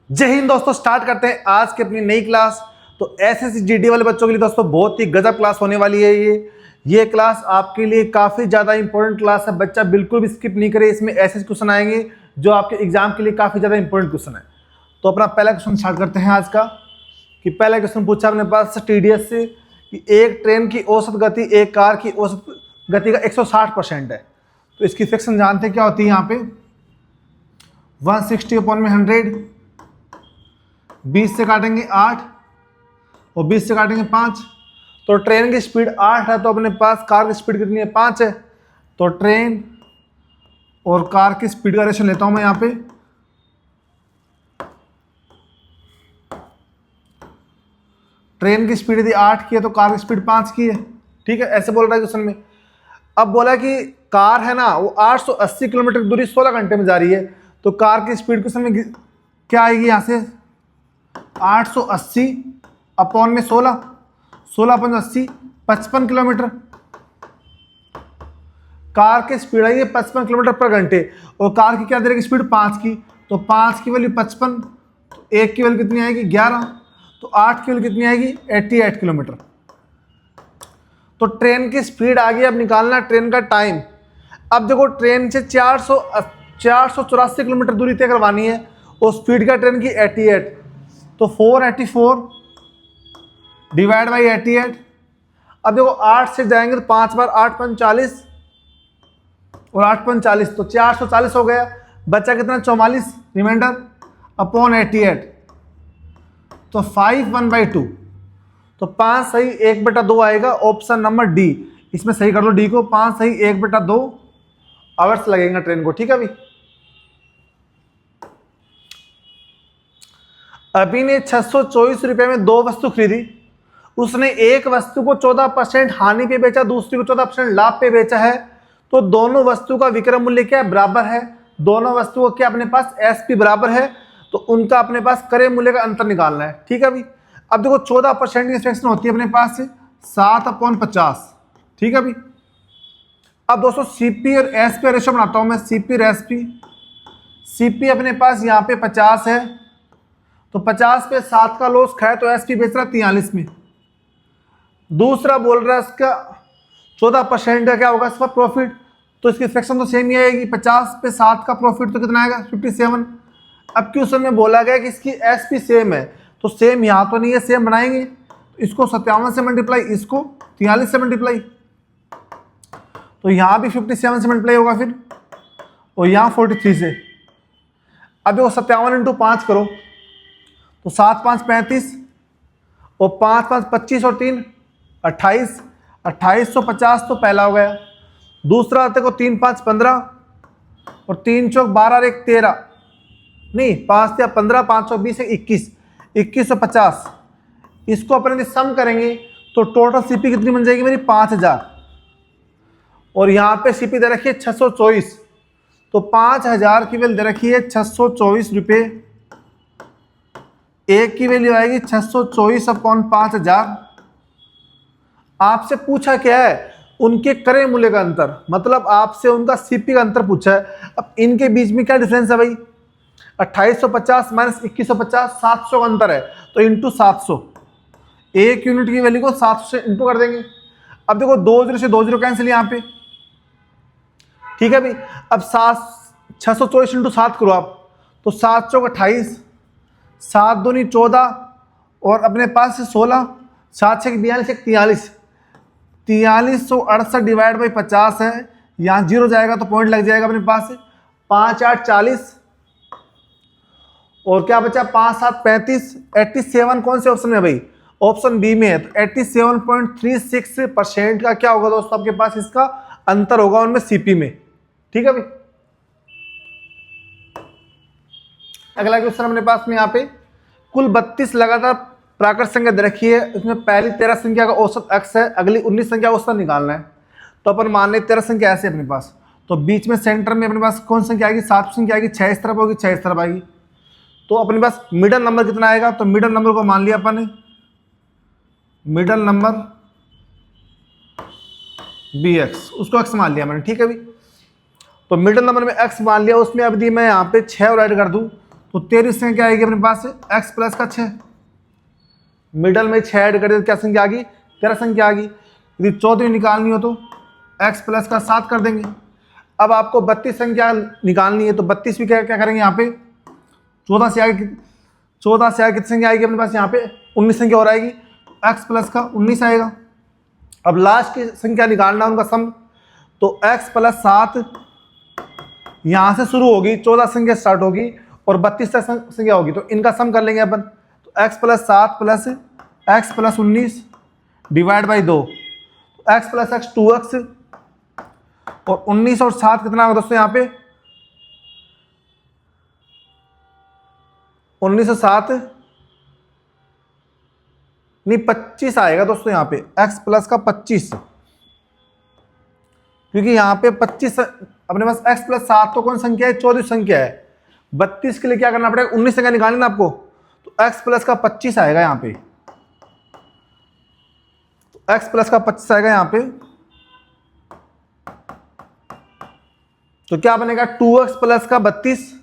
जय हिंद दोस्तों, स्टार्ट करते हैं आज की अपनी नई क्लास। तो एसएससी जीडी वाले बच्चों के लिए दोस्तों बहुत ही गजब क्लास होने वाली है। ये क्लास आपके लिए काफ़ी ज़्यादा इंपॉर्टेंट क्लास है। बच्चा बिल्कुल भी स्किप नहीं करे, इसमें ऐसे क्वेश्चन आएंगे जो आपके एग्जाम के लिए काफ़ी ज़्यादा इंपॉर्टेंट क्वेश्चन है। तो अपना पहला क्वेश्चन स्टार्ट करते हैं आज का। कि पहला क्वेश्चन पूछा अपने पास TDS से कि एक ट्रेन की औसत गति एक कार की औसत गति का 160% है। तो इसकी फ्रैक्शन जानते हैं क्या होती है यहाँ पे। 160/100, 20 से काटेंगे 8 और 20 से काटेंगे 5। तो ट्रेन की स्पीड 8 है, तो अपने पास कार की स्पीड कितनी है, 5 है। तो ट्रेन और कार की स्पीड का रेशो लेता हूं मैं यहाँ पे। ट्रेन की स्पीड यदि 8 की है तो कार की स्पीड 5 की है। ठीक है, ऐसे बोल रहा है क्वेश्चन में। अब बोला कि कार है ना वो 880 किलोमीटर दूरी 16 घंटे में जा रही है। तो कार की स्पीड क्वेश्चन में क्या आएगी, यहाँ से 880 अपॉन में 16, 16/80 55 किलोमीटर। कार की स्पीड आई है 55 किलोमीटर पर घंटे और कार की क्या दे रही स्पीड 5 की। तो 5 की वैल्यू 55, तो 1 की वैल्यू कितनी आएगी 11, तो 8 की वैल्यू कितनी आएगी 88 किलोमीटर। तो ट्रेन की स्पीड आ गई। अब निकालना ट्रेन का टाइम। अब देखो ट्रेन से 484 किलोमीटर दूरी तय करवानी है और स्पीड का ट्रेन की 88। तो 484 डिवाइड बाई 88। अब देखो 8 से जाएंगे तो 5 बार 8 × 40 और 8 × 40 तो 440 हो गया। बचा कितना 44 रिमाइंडर अपॉन 88। तो 5/1/2। तो 5 सही 1/2 आएगा, ऑप्शन नंबर डी। इसमें सही कर लो डी को। 5 सही 1/2 आवर्स लगेगा ट्रेन को। ठीक है। अभी ने 624 रुपए में 2 वस्तु खरीदी। उसने एक वस्तु को 14% हानि पे बेचा, दूसरी को 14% लाभ पे बेचा है। तो दोनों वस्तु का विक्रय मूल्य क्या बराबर है। दोनों वस्तुओं क्या अपने पास एसपी बराबर है, तो उनका अपने पास क्रय मूल्य का अंतर निकालना है। ठीक है। अब देखो 14% की फ्रैक्शन होती है अपने पास से 7/50। ठीक है। अब दोस्तों सीपी और एसपी रेशो बनाता हूं मैं। सीपी और एसपी। सीपी अपने पास यहाँ पे 50 है, तो 50 पे 7 का लॉस खाए तो एसपी बेच रहा 43 में। दूसरा बोल रहा है इसका 14% का क्या होगा इसका प्रॉफिट, तो इसकी फ्रैक्शन तो सेम ही आएगी। 50 पे 7 का प्रॉफिट तो कितना आएगा 57। अब क्वेश्चन में बोला गया कि इसकी एसपी सेम है, तो सेम यहाँ तो नहीं है, सेम बनाएंगे। इसको 57 से मल्टीप्लाई, इसको 43 से मल्टीप्लाई, तो यहाँ भी 57 से मल्टीप्लाई होगा फिर, और यहाँ 43 से। अब देखो 57 × 5 करो तो 7 × 5 35 और 5 × 5 25 और 3 28, 2850 तो पहला हो गया। दूसरा देखो 3 × 5 15 और 3 × 4 12 और 1 13, नहीं 5 या 15, 5 और 20 21, 2150। इसको अपने सम करेंगे तो टोटल सीपी कितनी बन जाएगी मेरी 5000। और यहाँ पे सीपी दे रखी है 624, तो 5000 की वैल्यू दे रखी है 624 रुपये। एक की वैल्यू आएगी 624/5000। आपसे पूछा क्या है, उनके क्रय मूल्य का अंतर, मतलब आपसे उनका सीपी का अंतर पूछा है। अब इनके बीच में क्या डिफरेंस है भाई, 2850 माइनस 2150, 700 का अंतर है, तो इंटू 700। एक यूनिट की वैल्यू को 700 से इंटू कर देंगे। अब देखो 2 0 से 2 0 कैंसिल यहाँ पे। ठीक है भाई। अब 624 × 7 करो आप, तो 7 × 28, 7 दूनी 14 और अपने पास से 16, 7 6 42 43, 4368 डिवाइड बाई 50 है। यहाँ 0 जाएगा तो पॉइंट लग जाएगा अपने पास से। 5 8 40 और क्या बचा 5 7 35। 87 कौन से ऑप्शन में भाई, ऑप्शन बी में है। तो 87.36% का क्या होगा दोस्तों आपके पास, इसका अंतर होगा उनमें सीपी में। ठीक है भाई। अगला क्वेश्चन अपने पास में यहाँ पे कुल 32 लगातार प्राकृत संख्या दे रखी है। इसमें पहली 13 संख्या का औसत x है, अगली 19 संख्या औसत निकालना है। तो अपन मान ले 13 संख्या ऐसे अपने पास, तो बीच में सेंटर में अपने पास कौन संख्या आएगी, 7 संख्या आएगी, 6 इस तरफ होगी, 6 इस तरफ आएगी। तो अपने पास मिडल नंबर कितना आएगा, तो मिडल नंबर को मान लिया अपन ने, मिडल नंबर bx, उसको x मान लिया मैंने। ठीक है भाई। तो मिडल नंबर में x मान लिया, उसमें अब यदि मैं यहाँ पे 6 और ऐड कर दूँ तो 23 संख्या आएगी अपने पास x प्लस का 6, मिडल में 6 ऐड कर दे तो क्या संख्या आ गई, 13 संख्या आ गई। यदि 14वीं निकालनी हो तो x प्लस का 7 कर देंगे। अब आपको 32 संख्या निकालनी है तो 32 भी क्या करेंगे यहाँ पे, 14 से आगे कितनी संख्या आएगी अपने पास, यहाँ पे 19 संख्या और आएगी, x प्लस का 19 आएगा। अब लास्ट की संख्या निकालना उनका सम, तो x प्लस 7 यहाँ से शुरू होगी, 14 संख्या स्टार्ट होगी और 32 तक संख्या होगी, तो इनका सम कर लेंगे अपन। तो x plus 7 plus x plus 19 divide by 2, x plus x 2x और 19 और 7 कितना होगा दोस्तों यहाँ पे, 19 और 7 नहीं 25 आएगा दोस्तों यहाँ पे, x प्लस का 25, क्योंकि यहाँ पे 25 अपने पास x प्लस 7 तो कौन संख्या है, 24 संख्या है। 32 के लिए क्या करना पड़ेगा, 19 संख्या निकालनी ना आपको, तो x प्लस का 25 आएगा यहाँ पे, तो x प्लस का 25 आएगा यहाँ पे। तो क्या बनेगा, 2x प्लस का 32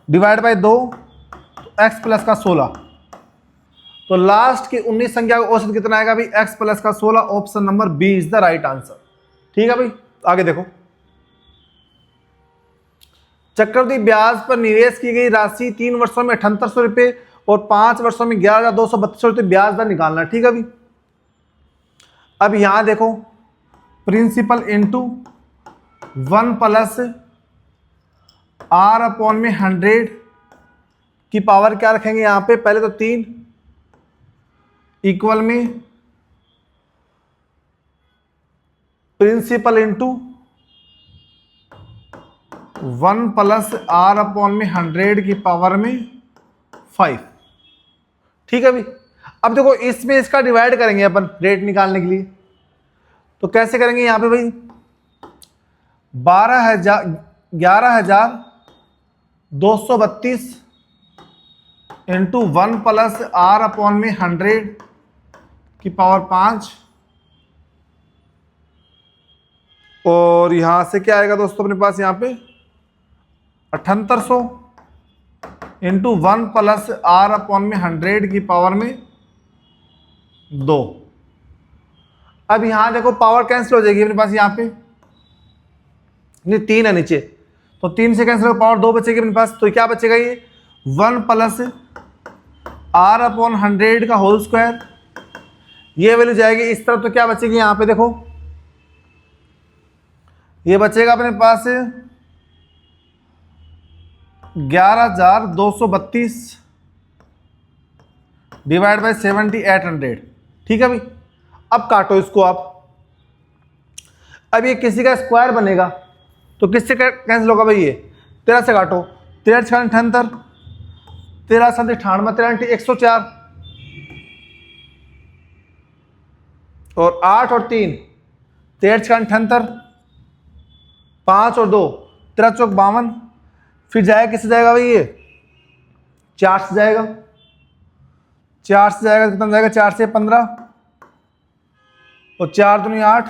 डिवाइड बाई 2, तो x प्लस का 16। तो लास्ट की 19 संख्या का औसत कितना आएगा भाई, x प्लस का 16। Option number B is the right answer. ठीक है भाई, आगे देखो। चक्रवृद्धि ब्याज पर निवेश की गई राशि 3 वर्षों में 7800 रुपये और 5 वर्षों में 11,232 रुपये ब्याज दर निकालना। ठीक है भाई, अब यहां देखो, principal into 1 plus r upon में 100 की पावर क्या रखेंगे यहां पे, पहले तो 3 इक्वल में principal into 1 plus r upon में 100 की पावर में 5। ठीक है भाई, अब देखो इसमें इसका डिवाइड करेंगे अपन रेट निकालने के लिए, तो कैसे करेंगे यहां पे भाई, 11,232 इंटू 1 प्लस r अपॉन में 100 की पावर 5, और यहां से क्या आएगा दोस्तों अपने पास, यहां पे 7800 इंटू 1 प्लस r अपॉन में 100 की पावर में 2। अब यहां देखो पावर कैंसिल हो जाएगी अपने पास, यहां पे नहीं 3 है नीचे, तो 3 से कैंसिल होगा, पावर 2 बचेगी अपने पास। तो क्या बचेगा, ये 1 प्लस r अपॉन 100 का होल स्क्वायर, ये वैल्यू जाएगी इस तरफ, तो क्या बचेगी यहां पे देखो, ये बचेगा अपने पास 11,232 डिवाइड बाई 7,800। ठीक है भाई, अब काटो इसको आप। अब ये किसी का स्क्वायर बनेगा तो किससे कैंसिल होगा भाई, ये 13 से काटो, 13 × 78, 13 × 98, 13 × 104 और 8 और 3, 13 × 78, 5 और 2, 13 × 52, फिर जाएगा किससे जाएगा भाई, ये 4 से जाएगा, 4 से जाएगा कितना जाएगा, 4 से 15 और 4 दूनी 8,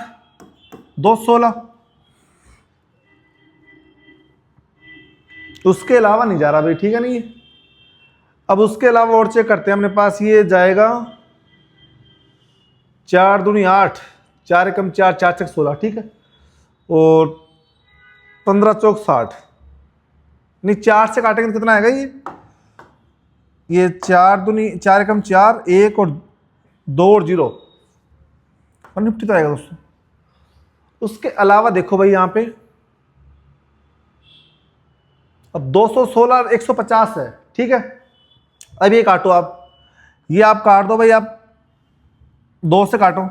2 16। उसके अलावा नहीं जा रहा भाई, ठीक है नहीं। अब उसके अलावा और चेक करते हैं, अपने पास ये जाएगा 4 दूनी 8, 4 एकम 4, 4 चक 16, ठीक है, और 15 चौक 60, नहीं 4 से काटेंगे तो कितना आएगा, ये 4 दूनी 4 एकम 4, 1 और 2 और 0, और निफ्टी तो आएगा दोस्तों। उसके अलावा देखो भाई यहाँ पे अब 216 और 150 है, ठीक है। अब ये काटो आप, ये आप काट दो भाई, आप 2 से काटो,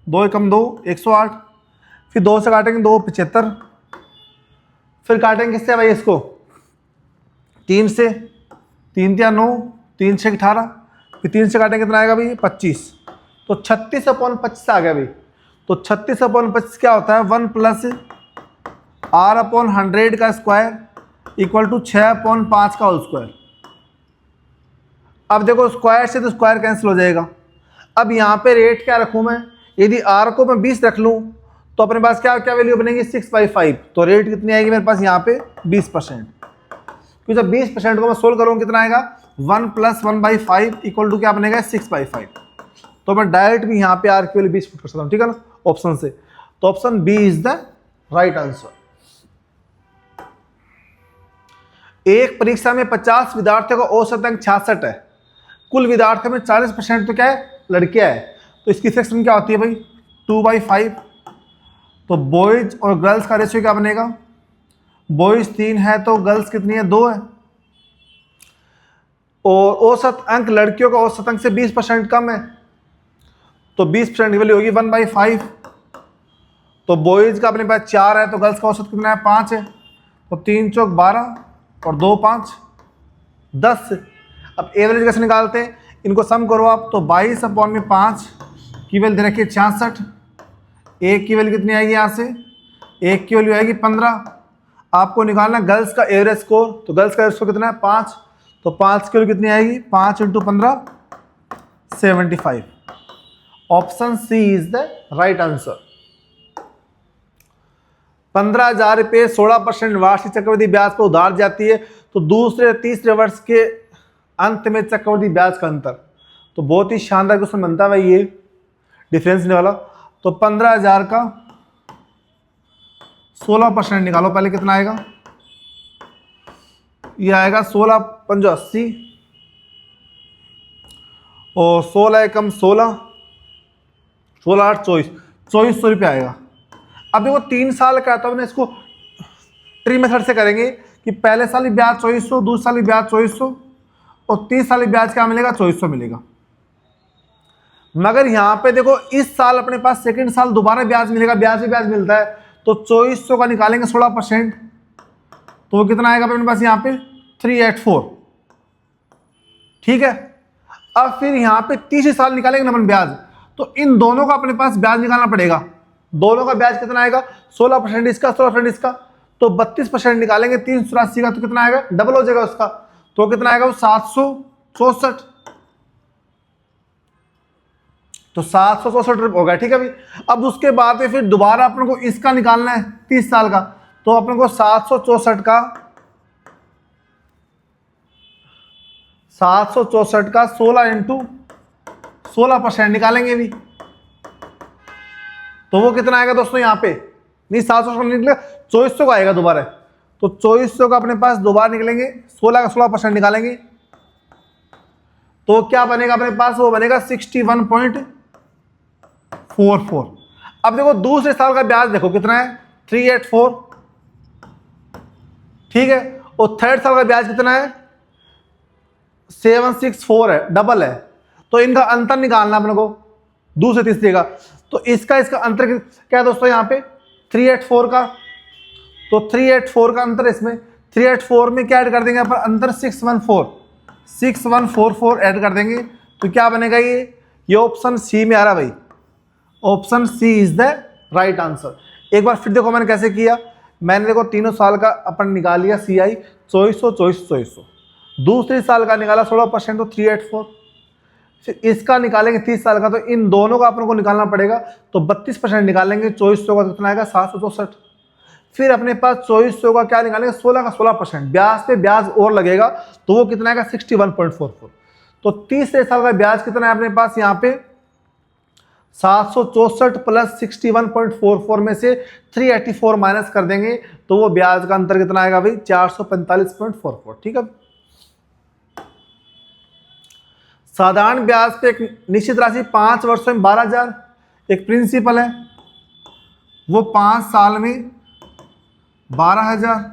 2 एकम 2, 108, फिर 2 से काटेंगे 2 75, फिर काटेंगे किससे भाई इसको, 3 से, 3 × 9, 3 × 18, फिर 3 से काटेंगे कितना आएगा भाई 25, तो 36/25 आ गया भाई। तो 36/25 क्या होता है, 1 प्लस r अपॉन 100 का स्क्वायर इक्वल टू 6/5 का होल स्क्वायर। अब देखो स्क्वायर से तो स्क्वायर कैंसिल हो जाएगा। अब यहाँ पे रेट क्या रखूँ मैं, यदि r को मैं 20 रख लूँ तो अपने पास क्या क्या वैल्यू बनेगी 6/5, तो रेट कितनी आएगी मेरे पास यहाँ पे 20%। फिर जब 20% को मैं सोल्व करूँ कितना आएगा 1 + 1/5 इक्वल टू क्या बनेगा 6/5। तो मैं डायरेक्ट भी यहाँ पे आर की वैल्यू 20 पुट कर सकता हूँ, ठीक है ना, ऑप्शन से। तो option B is the right answer. एक परीक्षा में 50 विद्यार्थियों का औसत अंक 66 है, कुल विद्यार्थियों में 40% तो क्या है लड़कियां है, तो इसकी सेक्शन क्या होती है भाई 2/5। तो बॉयज और गर्ल्स का रेशियो क्या बनेगा, बॉयज 3 है तो गर्ल्स कितनी है 2 है। और औसत अंक लड़कियों का औसत अंक से 20% कम है, तो 20% की वैल्यू होगी 1/5। तो बॉयज का अपने पास 4 है तो गर्ल्स का औसत कितना है 5 है, तो 3 चौक 12 और 2 5 10। अब एवरेज कैसे निकालते हैं, इनको सम करो आप, तो 22/5 की वैल्यू दे रखिए 66, एक की वैल्यू कितनी आएगी यहाँ से, एक की वैल्यू आएगी 15। आपको निकालना गर्ल्स का एवरेज स्कोर, तो गर्ल्स का एवरेज स्कोर कितना है 5, तो 5 की वैल्यू कितनी आएगी 5 × 15 75। Option C is the right answer. 15,000 रुपये 16% वार्षिक चक्रवृद्धि ब्याज पर उधार जाती है, तो दूसरे तीसरे वर्ष के अंत में चक्रवृद्धि ब्याज का अंतर, तो बहुत ही शानदार क्वेश्चन बनता है भाई ये डिफरेंस वाला। तो 15,000 का 16% निकालो, पहले कितना आएगा, ये आएगा 16 × 5 80 और 16 × 16 16 8 24 2400 रुपये आएगा। अब देखो 3 साल का, तो अपने इसको ट्री मेथड से करेंगे कि पहले साल ही ब्याज 2400, दूसरे साल ही ब्याज 2400 और 30 साल ही ब्याज क्या मिलेगा 2400 मिलेगा। मगर यहाँ पे देखो इस साल अपने पास सेकंड साल दोबारा ब्याज मिलेगा, ब्याज भी ब्याज मिलता है, तो 2400 का निकालेंगे 16%, तो वो कितना आएगा अपने पास यहाँ पे 384, ठीक है। अब फिर यहाँ पे तीसरे साल निकालेंगे अपन ब्याज, तो इन दोनों का अपने पास ब्याज निकालना पड़ेगा। दोनों का ब्याज कितना आएगा 16% इसका 16% इसका, तो 32% निकालेंगे 384 का, तो कितना आएगा डबल हो जाएगा उसका, तो कितना आएगा वो 764, तो 764 होगा, ठीक है भाई। अब उसके बाद में फिर दोबारा अपन को इसका निकालना है 30 साल का, तो अपन को 764 का 16 × 16% निकालेंगे भी, तो वो कितना आएगा दोस्तों यहाँ पे, नहीं 700 निकलेगा 2400 का आएगा दोबारा, तो 2400 का अपने पास दोबारा निकलेंगे, 16 का 16% निकालेंगे, तो क्या बनेगा अपने पास, वो बनेगा 61.44। अब देखो दूसरे साल का ब्याज देखो कितना है 384, ठीक है, और थर्ड साल का ब्याज कितना है 764 है, डबल है, तो इनका अंतर निकालना अपने को दूसरे तीसरे का, तो इसका अंतर क्या है दोस्तों यहाँ पे 384 का, तो 384 का अंतर, इसमें 384 में क्या ऐड कर देंगे अपन अंतर 6144 ऐड कर देंगे, तो क्या बनेगा ये ऑप्शन सी में आ रहा भाई, option C is the right answer. एक बार फिर देखो मैंने कैसे किया, मैंने देखो तीनों साल का अपन निकाल लिया CI 2400, दूसरे साल का निकाला 16% तो 384, फिर इसका निकालेंगे 30 साल का, तो इन दोनों का अपन को निकालना पड़ेगा, तो 32% निकालेंगे 2400 का, कितना आएगा 764। फिर अपने पास 2400 का क्या निकालेंगे 16 का 16%, ब्याज पे ब्याज और लगेगा, तो वो कितना आएगा 61.44। तो तीसरे साल का ब्याज कितना है अपने पास यहाँ पे 764 + 61.44 में से 384 माइनस कर देंगे, तो वो ब्याज का अंतर कितना आएगा भाई 445.44, ठीक है। साधारण ब्याज पे एक निश्चित राशि 5 वर्षों में 12,000, एक प्रिंसिपल है वो 5 साल में 12,000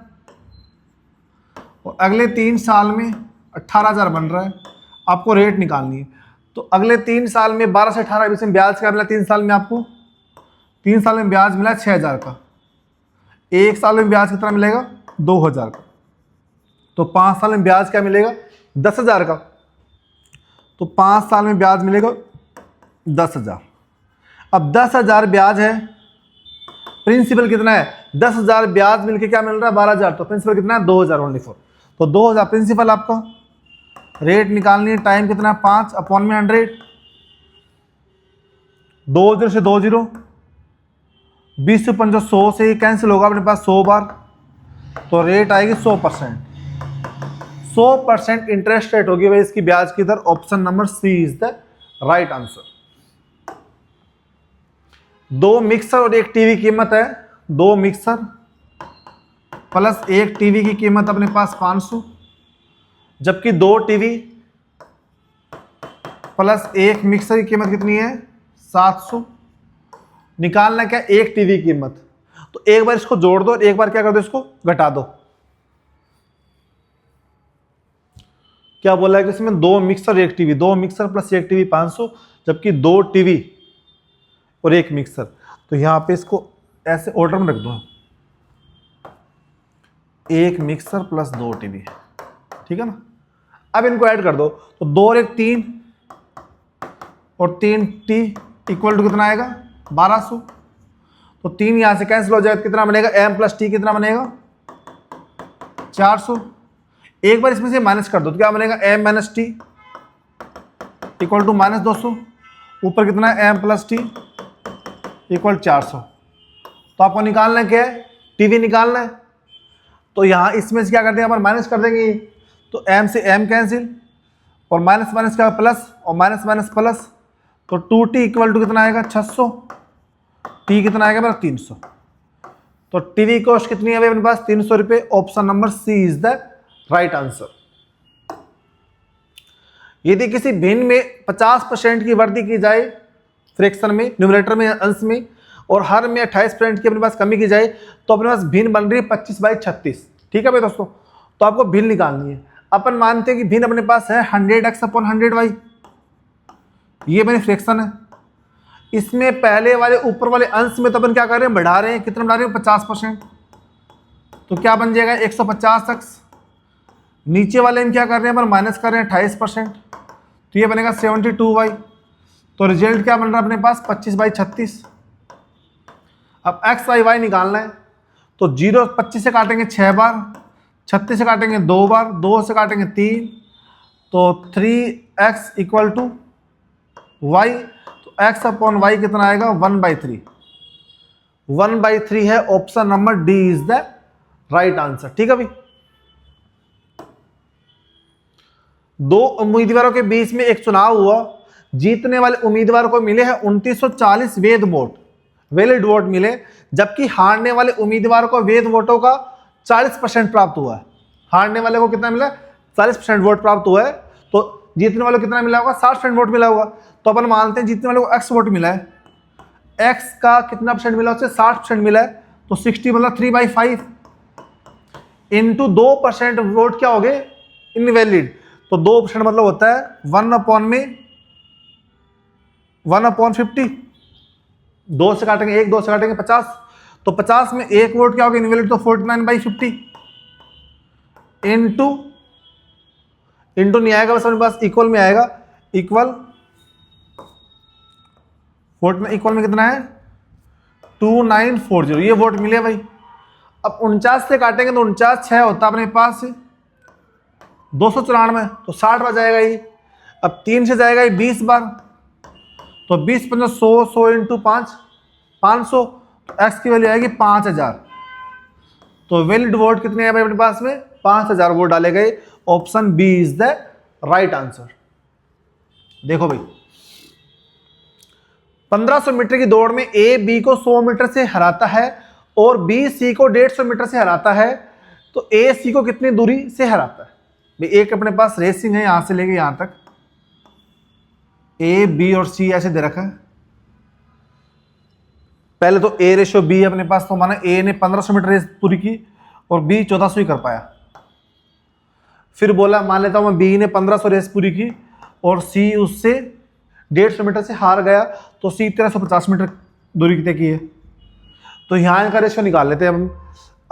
और अगले 3 साल में 18,000 बन रहा है, आपको रेट निकालनी है। तो अगले 3 साल में 12 से 18 बीच में ब्याज क्या मिला, 3 साल में आपको 3 साल में ब्याज मिला 6,000 का, एक साल में ब्याज कितना मिलेगा 2,000 का, तो 5 साल में ब्याज क्या मिलेगा 10,000 का, तो 5 साल में ब्याज मिलेगा 10,000। अब 10,000 ब्याज है, प्रिंसिपल कितना है 10,000, ब्याज मिलके क्या मिल रहा है 12,000, तो प्रिंसिपल कितना है 2,000 ओनली फॉर, तो 2,000 प्रिंसिपल आपका। रेट निकालनी है, टाइम कितना है 5/100, 20 से 20, 20 से 100 से कैंसिल होगा अपने पास 100 बार, तो रेट आएगी 100%। 100% इंटरेस्ट रेट होगी भाई इसकी ब्याज की दर। Option number C is the right answer. 2 mixer और 1 टीवी की कीमत है 2 मिक्सर प्लस 1 टीवी की कीमत अपने पास 500, जबकि 2 टीवी प्लस 1 मिक्सर की कीमत कितनी है 700। निकालना क्या 1 टीवी की कीमत, तो एक बार इसको जोड़ दो और एक बार क्या कर दो इसको घटा दो। क्या बोला है कि इसमें 2 mixer 1 TV, 2 mixer plus 1 TV 500, जबकि 2 टीवी और 1 मिक्सर। तो यहां पे इसको ऐसे ऑर्डर में रख दो, 1 मिक्सर प्लस 2 टीवी, ठीक है ना। अब इनको ऐड कर दो तो 2 और 1 3 और 3 टी इक्वल टू कितना आएगा 1200। तो 3 यहां से कैंसिल हो जाएगा, कितना बनेगा m प्लस टी कितना बनेगा 400। एक बार इसमें से माइनस कर दो तो क्या बनेगा m minus T equal to minus 200, ऊपर कितना है m प्लस टी इक्वल 400। तो आपको निकालना क्या है टीवी निकालना है, तो यहाँ इसमें से क्या करते हैं अपन माइनस कर देंगे, तो m से m कैंसिल और माइनस माइनस क्या प्लस और माइनस माइनस प्लस, तो 2t इक्वल टू कितना आएगा 600, t कितना आएगा मेरा 300। तो टीवी कॉस्ट कितनी है अपने पास 300 रुपये। Option number C is the right answer. यदि किसी भिन्न में 50% की वृद्धि की जाए फ्रैक्शन में न्यूमरेटर में अंश में और हर में 28% की अपने पास कमी की जाए तो अपने पास भिन्न बन रही है 25/36। ठीक है भाई दोस्तों, तो आपको भिन्न निकालनी है। अपन मानते हैं कि भिन्न अपने पास है 100x/100y, ये मेरी फ्रैक्शन है। इसमें पहले वाले ऊपर वाले अंश में तो अपन क्या कर रहे हैं बढ़ा रहे हैं, कितना बढ़ा रहे हैं 50%, तो क्या बन जाएगा 150x। नीचे वाले में क्या कर रहे हैं अपन माइनस कर रहे हैं 28%, तो ये बनेगा 72y। तो रिजल्ट क्या बन रहा है अपने पास 25/36। अब x y y निकालना है, तो 0 25 से काटेंगे 6 बार, 36 से काटेंगे 2 बार, 2 से काटेंगे 3, तो 3x इक्वल टू y। तो x अपॉन y कितना आएगा 1/3। 1/3 है। Option number D is the right answer. ठीक है भाई। 2 उम्मीदवारों के बीच में एक चुनाव हुआ, जीतने वाले उम्मीदवार को मिले हैं 2940 वैध वोट, वैलिड वोट मिले, जबकि हारने वाले उम्मीदवार को वैध वोटों का 40% प्राप्त हुआ है। हारने वाले को कितना मिला 40% वोट प्राप्त हुआ है, तो जीतने वाले को कितना मिला होगा 60% वोट मिला होगा। तो अपन मानते हैं जीतने वाले को x वोट मिला है, x का कितना परसेंट मिला उसे 60% मिला है, तो 60 मतलब 3/5 इंटू 2% वोट क्या हो गए इनवैलिड, तो 2% मतलब होता है 1/50। 2 से काटेंगे 1, 2 से काटेंगे 50, तो 50 में 1 वोट क्या होगा इनवैलिड, तो 49/50 इंटू नहीं आएगा बस अपने पास इक्वल में आएगा, इक्वल वोट में इक्वल में कितना है 2940, ये वोट मिले भाई। अब 49 से काटेंगे तो 49 6 होता है अपने पास 294, तो 60 बार जाएगा ये। अब 3 से जाएगा ये 20 बार, तो 20 × 100 100 इंटू 5 500, तो x की वैल्यू आएगी 5000। तो वैलिड वोट कितने हैं भाई अपने पास में 5000 वोट डाले गए। Option B is the right answer. देखो भाई 1500 मीटर की दौड़ में ए बी को 100 मीटर से हराता है और बी सी को 150 मीटर से हराता है, तो ए सी को कितनी दूरी से हराता है भाई। एक अपने पास रेसिंग है यहां से लेके यहां तक, ए बी और सी ऐसे दे रखा है। पहले तो ए रेशो बी है अपने पास, तो माना ए ने 1500 मीटर रेस पूरी की और बी 1400 ही कर पाया। फिर बोला मान लेता हूं मैं बी ने 1500 रेस पूरी की और सी उससे 150 मीटर से हार गया, तो सी 1350 मीटर दूरी तय की है। तो यहाँ का रेशियो निकाल लेते हैं हम।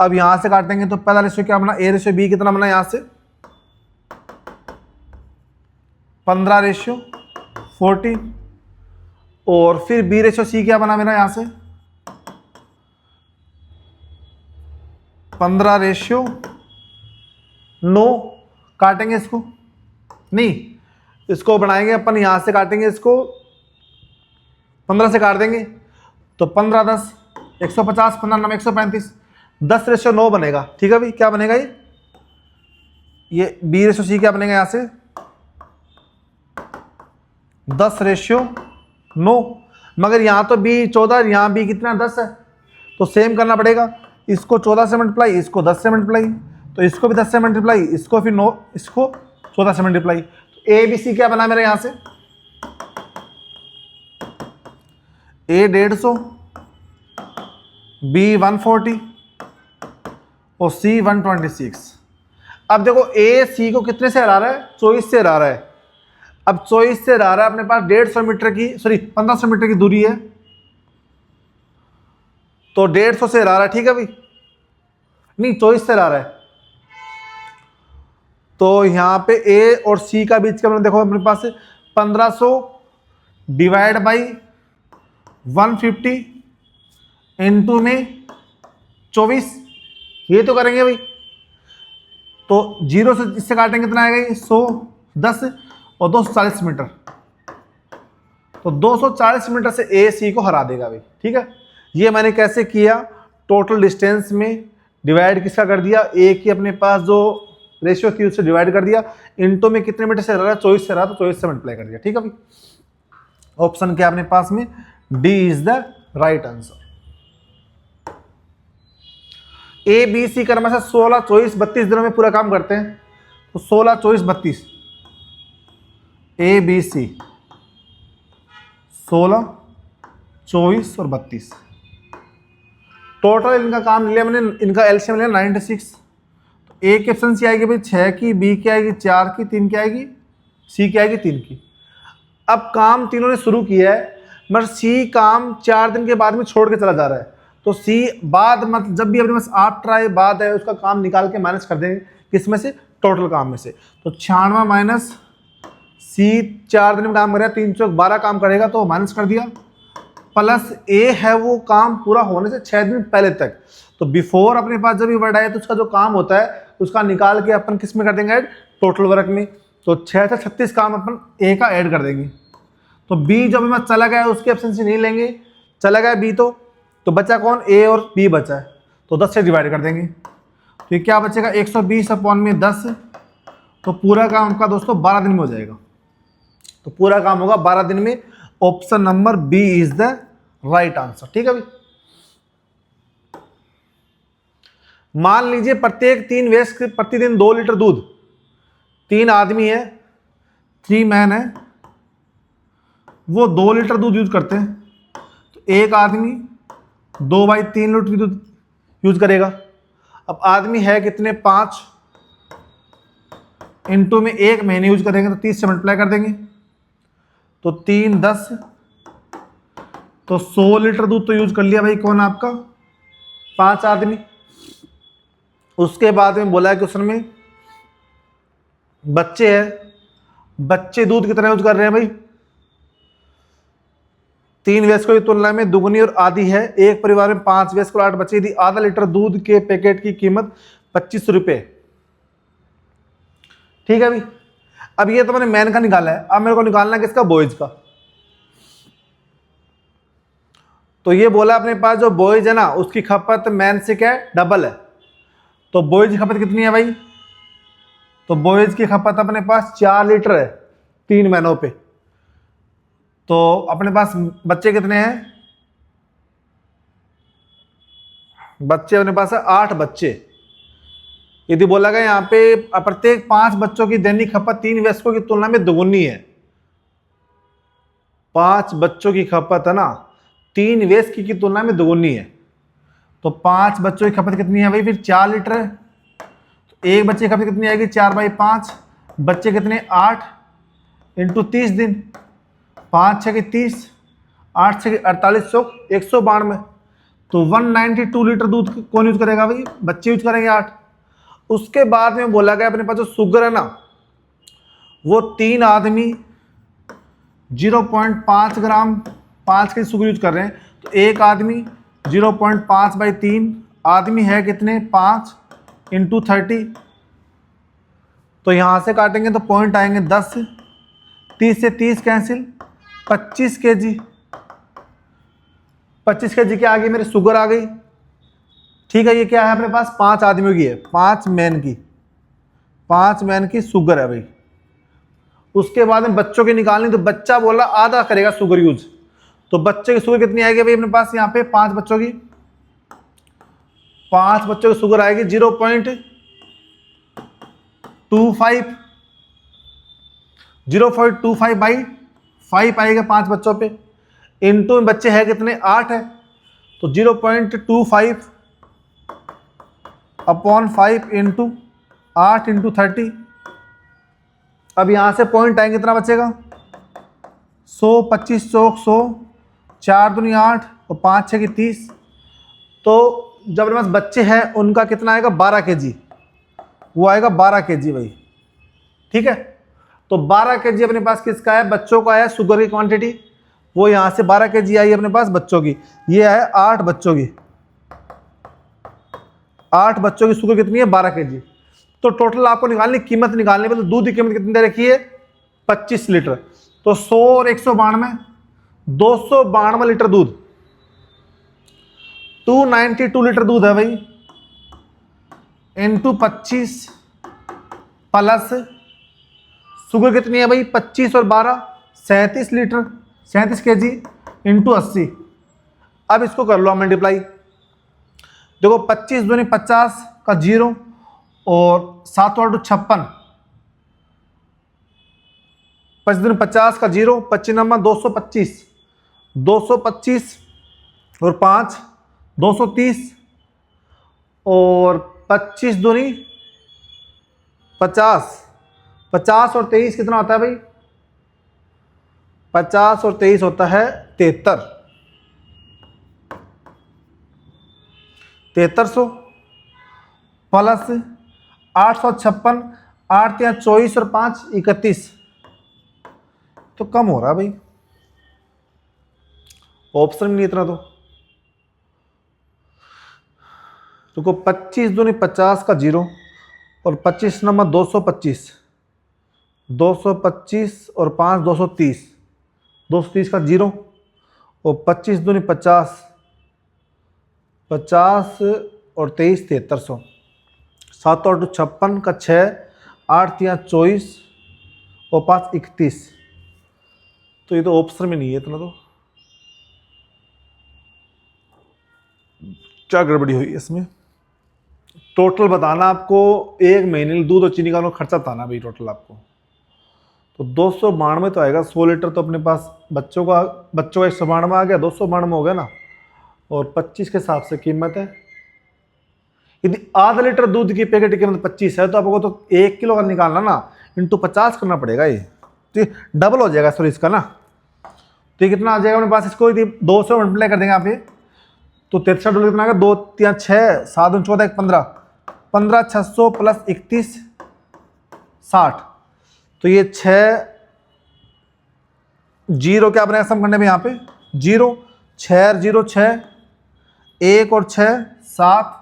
अब यहाँ से काटेंगे तो पहला रेशियो क्या बना ए रेशियो बी कितना बना यहाँ से 15/14, और फिर बी रेशियो सी क्या बना मेरा यहाँ से 15/9। काटेंगे इसको नहीं, इसको बनाएंगे अपन यहां से काटेंगे, इसको 15 से काट देंगे, तो 15 10 150 15 9 135, 10/9 बनेगा। ठीक है भाई, क्या बनेगा ये ये B/C क्या बनेगा यहाँ से 10:9, मगर यहाँ तो B 14, यहाँ B कितना 10 है, तो सेम करना पड़ेगा। इसको 14 से मल्टीप्लाई, इसको 10 से मल्टीप्लाई, तो इसको भी 10 से मल्टीप्लाई, इसको फिर 9, इसको 14 से मल्टीप्लाई। तो ABC क्या बना मेरे यहाँ से A 150, B 140 और C 126। अब देखो A C को कितने से हरा रहा है 24 से हरा रहा है। अब 24 से हरा रहा है, अपने पास 150 मीटर की 1500 मीटर की दूरी है, तो 150 से हरा रहा है, ठीक है भाई, नहीं 24 से हरा रहा है। तो यहाँ पे A और C का बीच का देखो अपने पास 1500 डिवाइड बाई 150 इनटू में 24, ये तो करेंगे भाई। तो 0 से इससे काटेंगे कितना आएगा, 110 और 240 मीटर, तो 240 मीटर से A C को हरा देगा भाई, ठीक है। ये मैंने कैसे किया, टोटल डिस्टेंस में डिवाइड किसका कर दिया, A की अपने पास जो रेशियो थी उससे डिवाइड कर दिया, इनटू में कितने मीटर से रहा है 24 से रहा, तो 24 से मल्टीप्लाई कर दिया, ठीक है भाई। ऑप्शन क्या अपने पास में D is the right answer. A B C कर्म से 16, 24, 32 दिनों में पूरा काम करते हैं, तो 16, 24, 32 A B C 16, 24 और 32 टोटल इनका काम लिया मैंने, इनका एलसीएम लिया 96। तो A की ऑप्शन सी आएगी भाई 6 की, B की आएगी 4 की, 3 की आएगी, C की आएगी 3 की। अब काम तीनों ने शुरू किया है, मगर C काम 4 दिन के बाद में छोड़ के चला जा रहा है, तो C बाद मतलब जब भी अपने पास आफ्टर आए बाद है उसका काम निकाल के माइनस कर देंगे, किस में से, टोटल काम में से। तो 96 माइनस C 4 दिन में काम करेगा, 3 चौक 12 काम करेगा, तो माइनस कर दिया, प्लस A है वो काम पूरा होने से 6 दिन पहले तक, तो बिफोर अपने पास जब ये वर्ड आए तो उसका जो काम होता है उसका निकाल के अपन किस में कर देंगे ऐड, टोटल वर्क में। तो 6 से 36 काम अपन A का ऐड कर देंगे। तो B जब हमें चला गया उसकी एब्सेंसी नहीं लेंगे, चला गया B, तो बचा कौन, A और B बचा है, तो 10 से डिवाइड कर देंगे, तो ये क्या बचेगा 120 अपॉन में 10, तो पूरा काम आपका दोस्तों 12 दिन में हो जाएगा। तो पूरा काम होगा 12 दिन में। Option number B is the right answer, ठीक है भाई। मान लीजिए प्रत्येक 3 वेस प्रतिदिन 2 लीटर दूध, 3 आदमी है, 3 मैन है, वो 2 लीटर दूध यूज करते हैं, तो एक आदमी 2/3 लीटर दूध यूज करेगा। अब आदमी है कितने 5, इनटू में 1 महीने यूज करेंगे, तो 30 से मल्टीप्लाई कर देंगे, तो 3 10, तो 100 लीटर दूध तो यूज कर लिया भाई कौन, आपका 5 आदमी। उसके बाद में बोला है क्वेश्चन में बच्चे हैं, बच्चे दूध कितना यूज कर रहे हैं भाई, 3 वयस्कों की तुलना में दुगनी और आधी है। एक परिवार में 5 वयस्क और 8 बच्चे, यदि आधा लीटर दूध के पैकेट की कीमत 25 रुपये, ठीक है भाई। अब ये तो मैंने मैन का निकाला है, अब मेरे को निकालना है किसका, बॉयज का। तो ये बोला अपने पास जो बॉयज है ना उसकी खपत मैन से क्या है, डबल है, तो बॉयज की खपत कितनी है भाई, तो बॉयज की खपत अपने पास 4 लीटर है 3 महीनों पे। तो अपने पास बच्चे कितने हैं, बच्चे अपने पास है 8 बच्चे। यदि बोला गया यहाँ पे प्रत्येक 5 बच्चों की दैनिक खपत 3 वयस्कों की तुलना में दुगुनी है, 5 बच्चों की खपत है ना 3 वयस्क की तुलना में दुगुनी है, तो 5 बच्चों की खपत कितनी है भाई, फिर 4 लीटर है, तो एक बच्चे की खपत कितनी आएगी 4/5, बच्चे कितने 8 इंटू 30 दिन, 5 6 30, 8 6 48, 192, तो 192 लीटर दूध कौन यूज करेगा भाई, बच्चे यूज करेंगे 8। उसके बाद में बोला गया अपने पास जो शुगर है ना वो 3 आदमी 0.5 ग्राम 5 के शुगर यूज कर रहे हैं, तो एक आदमी 0.5/3, आदमी है कितने 5 इंटू 30, तो यहां से काटेंगे तो पॉइंट आएंगे 10, 30 से 30 कैंसिल, 25 kg, 25 kg क्या आ गई मेरी शुगर आ गई, ठीक है। ये क्या है अपने पास 5 आदमियों की है, 5 मैन की, 5 मैन की शुगर है भाई। उसके बाद में बच्चों की निकालनी, तो बच्चा बोला आधा करेगा शुगर यूज, तो बच्चे की शुगर कितनी आएगी भाई अपने पास यहाँ पे 5 बच्चों की, 5 बच्चों की शुगर आएगी 0.25, 0.25 बाई 5 आएगा 5 बच्चों पे, इंटू बच्चे हैं कितने 8 है, तो 0.25 अपॉन 5 इंटू 8 इंटू 30। अब यहां से पॉइंट आएंगे, कितना बचेगा 100, 25 चौक 100, 4 दूनी 8 और 5 6 की 30। तो जब अपने पास बच्चे हैं उनका कितना आएगा 12 kg, वो आएगा 12 kg भाई, ठीक है। तो 12 kg अपने पास किसका है, बच्चों का है शुगर की क्वांटिटी, वो यहां से 12 kg आई अपने पास बच्चों की, ये है 8 बच्चों की, 8 बच्चों की शुगर कितनी है 12 kg। तो टोटल आपको निकालनी, कीमत निकालनी, तो दूध की कीमत कितनी दे रखी है 25 लीटर, तो 100 और 192, 292 लीटर दूध, 292 लीटर दूध है भाई, इंटू 25 प्लस शुगर कितनी है भाई 25 और 12 37 लीटर, 37 kg इंटू 80। अब इसको कर लो मल्टीप्लाई, देखो 25 दूनी 50 का 0 और 7 8 56, 25 दूनी 50 का 0, 25 नंबर 225, 225 और 5 230 और 25 दूनी 50, 50 और 23 कितना होता है भाई 50 और 23 होता है 73, 7300 प्लस 856, 8 या 24 और 5 31, तो कम हो रहा है भाई, ऑप्शन में नहीं इतना। तो 25 दूनी 50 का 0 और 25 नंबर 225, 225 और 5 230, 230 का 0 और 25 दूनी 50, 50 और 23 7300, 7 8 56 का 6, 8 या 24 और 5 31, तो ये तो ऑप्शन में नहीं है इतना। तो क्या गड़बड़ी हुई इसमें, टोटल बताना आपको, एक महीने दूध और चीनी का खर्चा बताना भाई टोटल आपको। तो 292 तो आएगा, 100 लीटर तो अपने पास बच्चों का 192 आ गया, 292 हो गया ना, और 25 के हिसाब से कीमत है। यदि आधा लीटर दूध की पैकेट की कीमत 25 है तो आपको तो 1 किलो का निकालना ना, इंटू 50 करना पड़ेगा, ये तो डबल हो जाएगा सॉरी इसका ना। तो ये कितना आ जाएगा अपने पास, इसको यदि 2 से मल्टीप्लाई कर देंगे आप, ये तो 63 डॉलर कितना आ गया, 2 3 6 7 14 15, 15 600 प्लस 31 60, तो ये 6 जीरो क्या अपने सम करने में यहाँ पे 0 6 0 6 1 और 6 7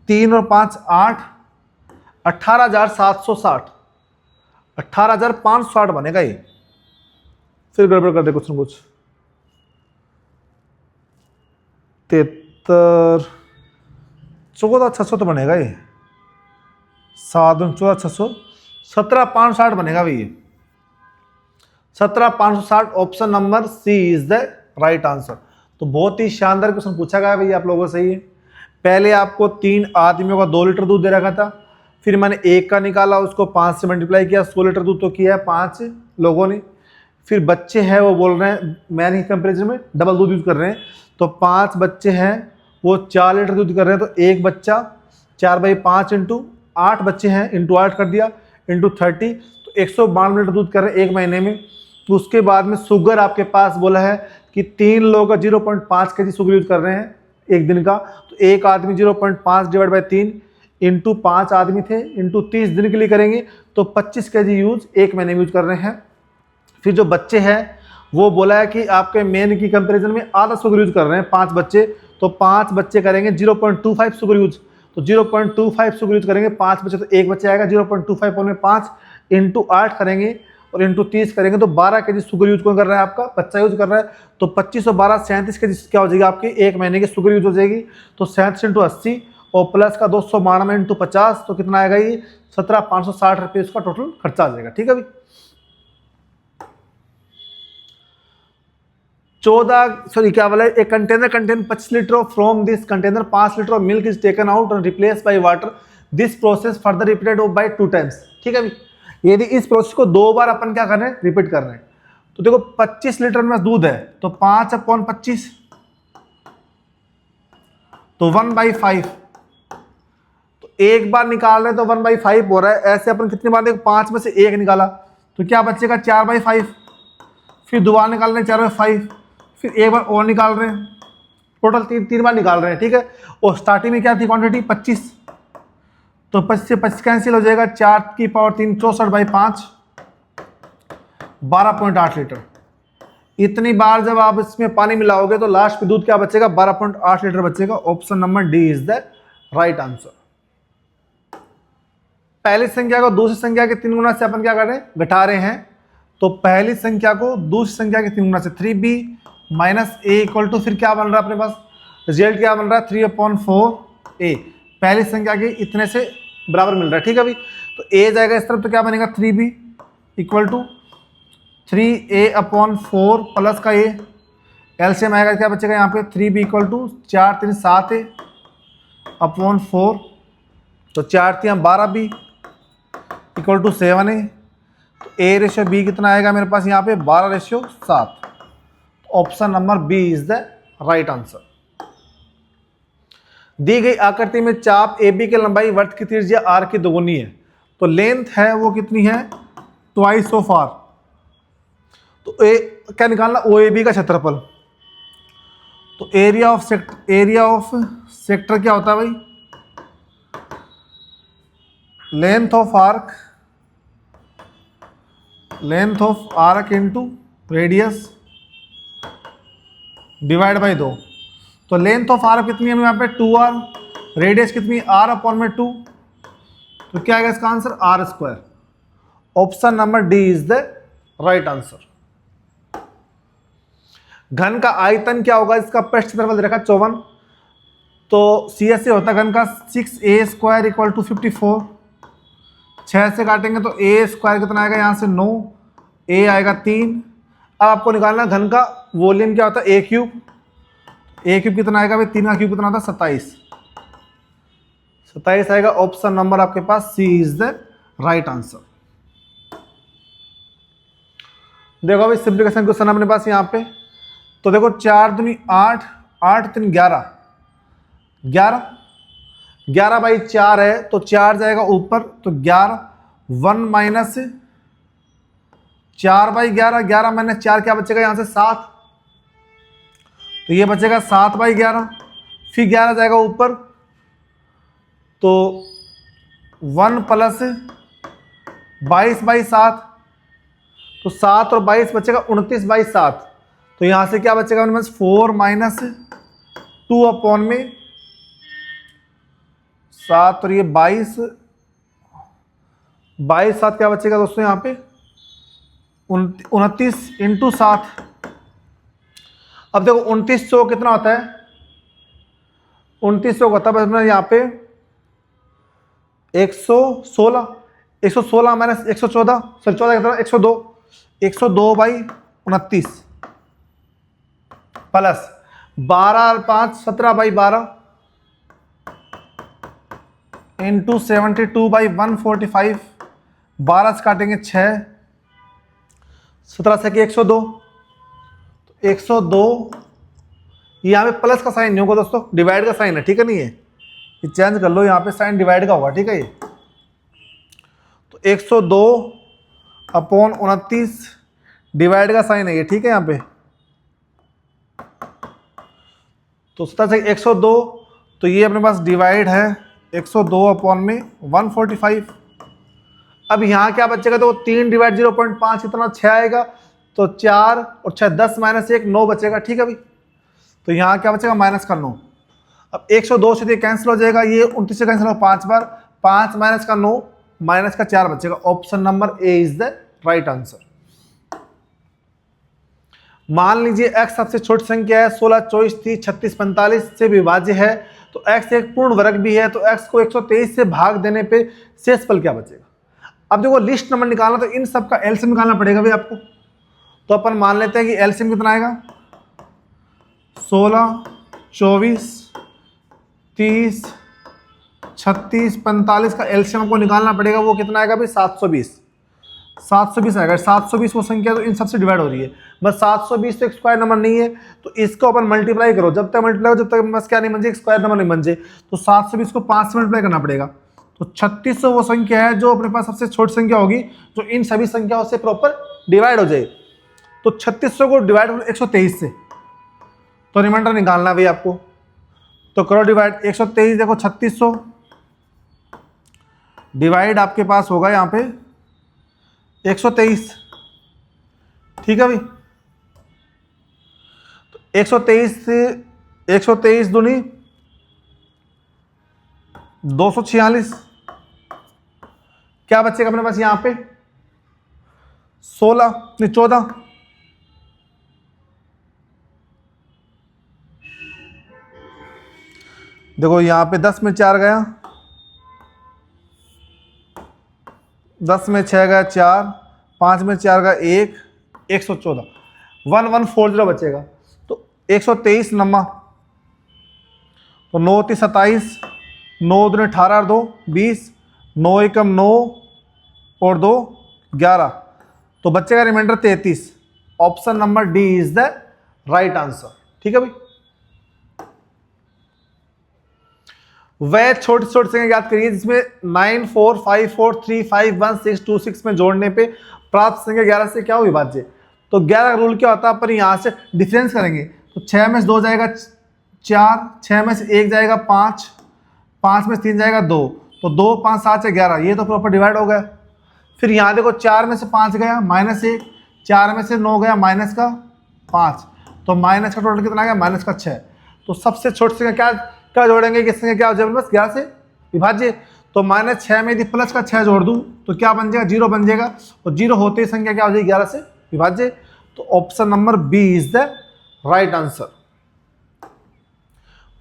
3 और 5 8, 18,760, 18,560 बनेगा ये। फिर गड़बड़ कर दे कुछ न कुछ, 73 14,600 तो बनेगा ये, 7 14,600, 17,560 बनेगा भाई ये, 17,560। Option number C is the right answer. तो बहुत ही शानदार क्वेश्चन पूछा गया भाई आप लोगों से ही। पहले आपको 3 आदमियों का 2 लीटर दूध दे रखा था, फिर मैंने एक का निकाला, उसको 5 से मल्टीप्लाई किया, 100 लीटर दूध तो किया है 5 लोगों ने। फिर बच्चे हैं वो बोल रहे हैं मैन के कंपेरिजन में डबल दूध यूज कर रहे हैं, तो 5 बच्चे हैं वो 4 लीटर दूध कर रहे हैं, तो एक बच्चा 4/5 इंटू 8 बच्चे हैं इंटू 8 कर दिया इंटू 30, तो 192 लीटर दूध कर रहे हैं एक महीने में। तो उसके बाद में शुगर आपके पास बोला है कि 3 लोग का 0.5 kg शुगर यूज कर रहे हैं एक दिन का, तो एक आदमी 0.5 डिवाइड बाई 3 इंटू 5 आदमी थे इंटू 30 दिन के लिए करेंगे, तो 25 kg यूज एक महीने में यूज कर रहे हैं। फिर जो बच्चे हैं वो बोला है कि आपके मेन की कंपैरिजन में आधा शुगर यूज कर रहे हैं 5 बच्चे, तो 5 बच्चे करेंगे 0.25 शुगर यूज, तो 0.25 शुगर यूज करेंगे 5 बच्चे, तो एक बच्चे आएगा 0.25 में 5 इंटू 8 करेंगे और इंटू 30 करेंगे, तो 12 kg शुगर यूज कौन कर रहा है आपका बच्चा यूज कर रहा है। तो 25 और 12 37 kg क्या हो जाएगी आपकी एक महीने की शुगर यूज हो जाएगी। तो 37 इंटू 80 और प्लस का 292 इंटू 50, तो कितना आएगा ये 17,560 रुपये उसका टोटल खर्चा आ जाएगा। ठीक है भाई। क्या बोला, एक container contain 25 litre of, from this container 5 litre of milk is taken out और replace by water, this process further repeated by 2 times. ठीक है भाई। यदि इस प्रोसेस को 2 बार अपन क्या कर रहे हैं, रिपीट कर रहे हैं, तो देखो 25 लीटर में दूध है तो 5/25, तो 1/5, तो एक बार निकाल रहे हैं तो 1/5 हो रहा है। ऐसे अपन कितनी बार, देखो 5 में से 1 निकाला तो क्या बचेगा 4/5, फिर दोबारा निकाल रहे हैं 4/5, फिर एक बार और निकाल रहे हैं, टोटल 3 बार निकाल रहे हैं। ठीक है। और स्टार्टिंग में क्या थी क्वांटिटी 25, तो 25 से 25 कैंसिल हो जाएगा, 4 की पावर 3 64/5, 12.8 लीटर। इतनी बार जब आप इसमें पानी मिलाओगे तो लास्ट में दूध क्या बचेगा, 12.8 लीटर बचेगा। Option number D is the right answer. पहली संख्या को दूसरी संख्या के 3 गुना से अपन क्या कर रहे हैं, घटा रहे हैं। तो पहली संख्या को दूसरी संख्या के 3 गुना से 3b minus a equal to, फिर क्या बन रहा है अपने पास, रिजल्ट क्या बन रहा है 3/4a। पहली संख्या के इतने से बराबर मिल रहा है। ठीक है भाई। तो a जाएगा इस तरफ तो क्या बनेगा 3b equal to 3a/4 plus का a, एलसीएम आएगा क्या बचेगा यहाँ पे 3b इक्वल टू 4 3 7a/4, तो 4 3 12b इक्वल टू 7a। तो a/b कितना आएगा मेरे पास यहाँ पे 12/7। Option number B is the right answer. दी गई आकृति में चाप AB की लंबाई वृत्त की त्रिज्या r की दोगुनी है, तो लेंथ है वो कितनी है, ट्वाइस ऑफ r। तो क्या निकालना, OAB का क्षेत्रफल। तो एरिया ऑफ सेक्टर क्या होता है भाई, length of arc into radius divide by 2। तो लेंथ ऑफ आर्क कितनी है यहाँ पे 2r, रेडियस कितनी r/2, तो क्या आएगा इसका answer r²। Option number D is the right answer. घन का आयतन क्या होगा, इसका पृष्ठ क्षेत्रफल रखा 54, तो CS से होता है घन का 6a² इक्वल टू 54, 6 से काटेंगे तो a² कितना आएगा यहाँ से 9, a आएगा 3। अब आपको निकालना घन का वॉल्यूम क्या होता है a³ कितना आएगा भाई, 3 का क्यूब कितना होता है 27 आएगा। ऑप्शन नंबर आपके पास सी इज द राइट आंसर। देखो भाई सिंप्लीफिकेशन क्वेश्चन अपने पास यहाँ पे, तो देखो 4 दूनी 8, 8 3 11, 11/4 है, तो 4 जाएगा ऊपर, तो 11, 1 माइनस 4/11, 11 माइनस 4 क्या बचेगा यहाँ से 7, तो ये बचेगा 7/11, फिर 11 जाएगा ऊपर, तो 1 प्लस 22/7, तो 7 और 22 बचेगा 29/7। तो यहाँ से क्या बचेगा मेरे पास 4 माइनस 2/7, और ये 22/7 क्या बचेगा दोस्तों यहाँ पे 29 इंटू 7। अब देखो 2900 कितना होता है, 2900 होता है बस यहाँ पे 116 माइनस 114, सॉरी 14 कितना 102/29 प्लस 12 और 5 17/12 इंटू 72/145, 12 से काटेंगे 6, 17 से 102, तो 102 यहाँ पे प्लस का साइन नहीं होगा दोस्तों, डिवाइड का साइन है। ठीक है, नहीं है ये चेंज कर लो, यहाँ पे साइन डिवाइड का होगा। ठीक है, ये तो 102/29 डिवाइड का साइन है ये। ठीक है, यहाँ पे तो 17 से 102, तो ये अपने पास डिवाइड है 102/145। अब यहाँ क्या बचेगा, तो 3 डिवाइड 0.5 कितना 6 आएगा, तो 4 और 6 10 माइनस 1 9 बचेगा। ठीक है भाई, तो यहाँ क्या बचेगा माइनस का 9। अब 102 से कैंसिल हो जाएगा, ये 29 से कैंसिल हो 5 बार, 5 माइनस का 9 माइनस का 4 बचेगा। Option number A is the right answer. मान लीजिए x सबसे छोटी संख्या है, 16 24 30 36 45 से विभाज्य है, तो x एक पूर्ण वर्ग भी है, तो x को 123 से भाग देने पे शेषफल क्या बचेगा। अब देखो लिस्ट नंबर निकालना, तो इन सब का एलसीएम निकालना पड़ेगा भाई आपको। तो अपन मान लेते हैं कि एलसीएम कितना आएगा, 16, 24, 30, 36, 45 का एलसीएम को निकालना पड़ेगा। वो कितना आएगा भाई, 720। 720 आएगा। 720 वो संख्या तो इन सबसे डिवाइड हो रही है, बस 720 तो एक स्क्वायर नंबर नहीं है, तो इसको अपन मल्टीप्लाई करो। जब तक मल्टीप्लाई जब तक बस क्या नहीं बन जाए, एक स्क्वायर नंबर नहीं बन जाए, तो 720 को 5 से मल्टीप्लाई करना पड़ेगा। तो 3600 वो संख्या है जो अपने पास सबसे छोटी संख्या होगी, जो इन सभी संख्याओं से प्रॉपर डिवाइड हो जाए। तो 3600 को डिवाइड 123 से, तो रिमाइंडर निकालना भाई आपको। तो करो डिवाइड 123, देखो 3600 डिवाइड आपके पास होगा यहाँ पे 123, ठीक है भाई। तो 123 से 123 दूनी 246, क्या बचेगा अपने पास यहाँ पे 16 नहीं 14, देखो यहाँ पे 10 में 4 गया, 10 में 6 गया 4, 5 में 4 गया 1, 114, 1140 बचेगा। तो 123 नम्मा, तो 9 3 27, 9 दूनी 18 और 2 20, 9 एकम 9 और 2 11, तो बचेगा remainder 33। Option number D is the right answer, ठीक है भाई। वह छोटी छोटी संख्या याद करिए जिसमें 9 4 5 4 3 5 1 6 2 6 में जोड़ने पे प्राप्त संख्या 11 से क्या हो विभाज्य। तो 11 का रूल क्या होता है, पर यहाँ से डिफरेंस करेंगे, तो 6 में से 2 जाएगा 4, 6 में से 1 जाएगा 5, 5 में से 3 जाएगा 2, तो 2 5 7 से 11, ये तो प्रॉपर डिवाइड हो गया। फिर यहाँ देखो 4 में से 5 गया -1, 4 में से 9 गया माइनस का 5, तो माइनस का टोटल कितना गया -6। तो सबसे छोटी संख्या क्या जोड़ेंगे, किस संख्या क्या हो जाएगा बस 11 से विभाज्य। तो -6 में यदि प्लस का 6 जोड़ दूं तो क्या बन जाएगा, 0 बन जाएगा, और 0 होते ही संख्या क्या हो जाएगी 11 से विभाज्य। तो option number B is the right answer.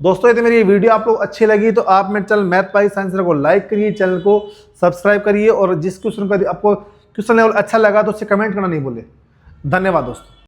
दोस्तों यदि मेरी वीडियो आप लोग अच्छी लगी तो आप मेरे चैनल मैथ बाय साइंस को लाइक करिए, चैनल को सब्सक्राइब करिए, और जिस क्वेश्चन का आपको क्वेश्चन लेवल अच्छा लगा तो उसे कमेंट करना नहीं भूले। धन्यवाद दोस्तों।